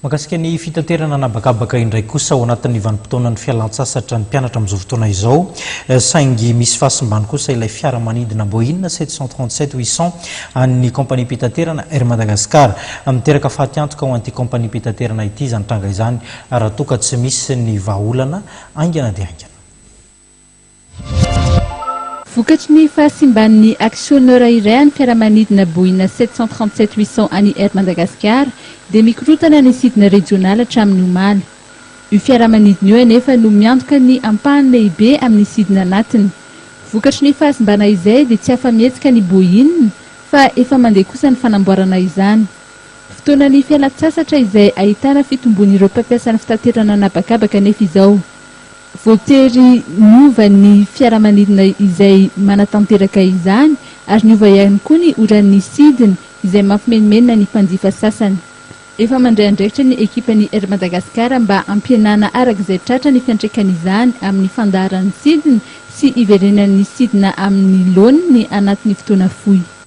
Makasika ny fitaterana anabakabaka indray kosa ao anatin'ny vanim-potoana ny fialan-tsasatra ny mpianatra amin'izao fotoana izao saingy misy fahasimbany kosa ilay fiaramanidina Boeing 737-800 an'ny kompania mpitaterana Air Madagascar miteraka fahatiantoka ho an'ity kompania mpitaterana ity izany tranga izany raha toa ka tsy misy ny vahaolana aingana dia aingana. Vokatry ny fahasimban'ny aksionera iray any fiaramanidina Boeing 737-800 any Air Madagascar dia mikorotana ny sidina regionala hatramin'ny omaly. Io fiaramanidina io anefa no miantoka ny ampahany lehibe amin'ny sidina anatiny. Vokatry ny fahasimbana izay dia tsy afa-mihetsika ny Boeing fa efa mandeha kosa ny fanamboarana izany. Fotoana ny fialan-tsasatra izay ahitana fitombon'ireo mpampiasa ny fitaterana anabakabaka nefa izao. Voatery niova ny fiaramanidina izay manatanteraka izany ary niova ihany koa ny oran'ny sidiny izay mampimenimena ny mpanjifa sasany. Efa mandray andraikitra ny ekipan'ny Air Madagascar mba ampihenana arak'izay tratra ny fiantraikany izany amin'ny fandaharan'ny sidiny sy iverenan'ny sidina amin'ny laoniny anatin'ny fotoana fohy.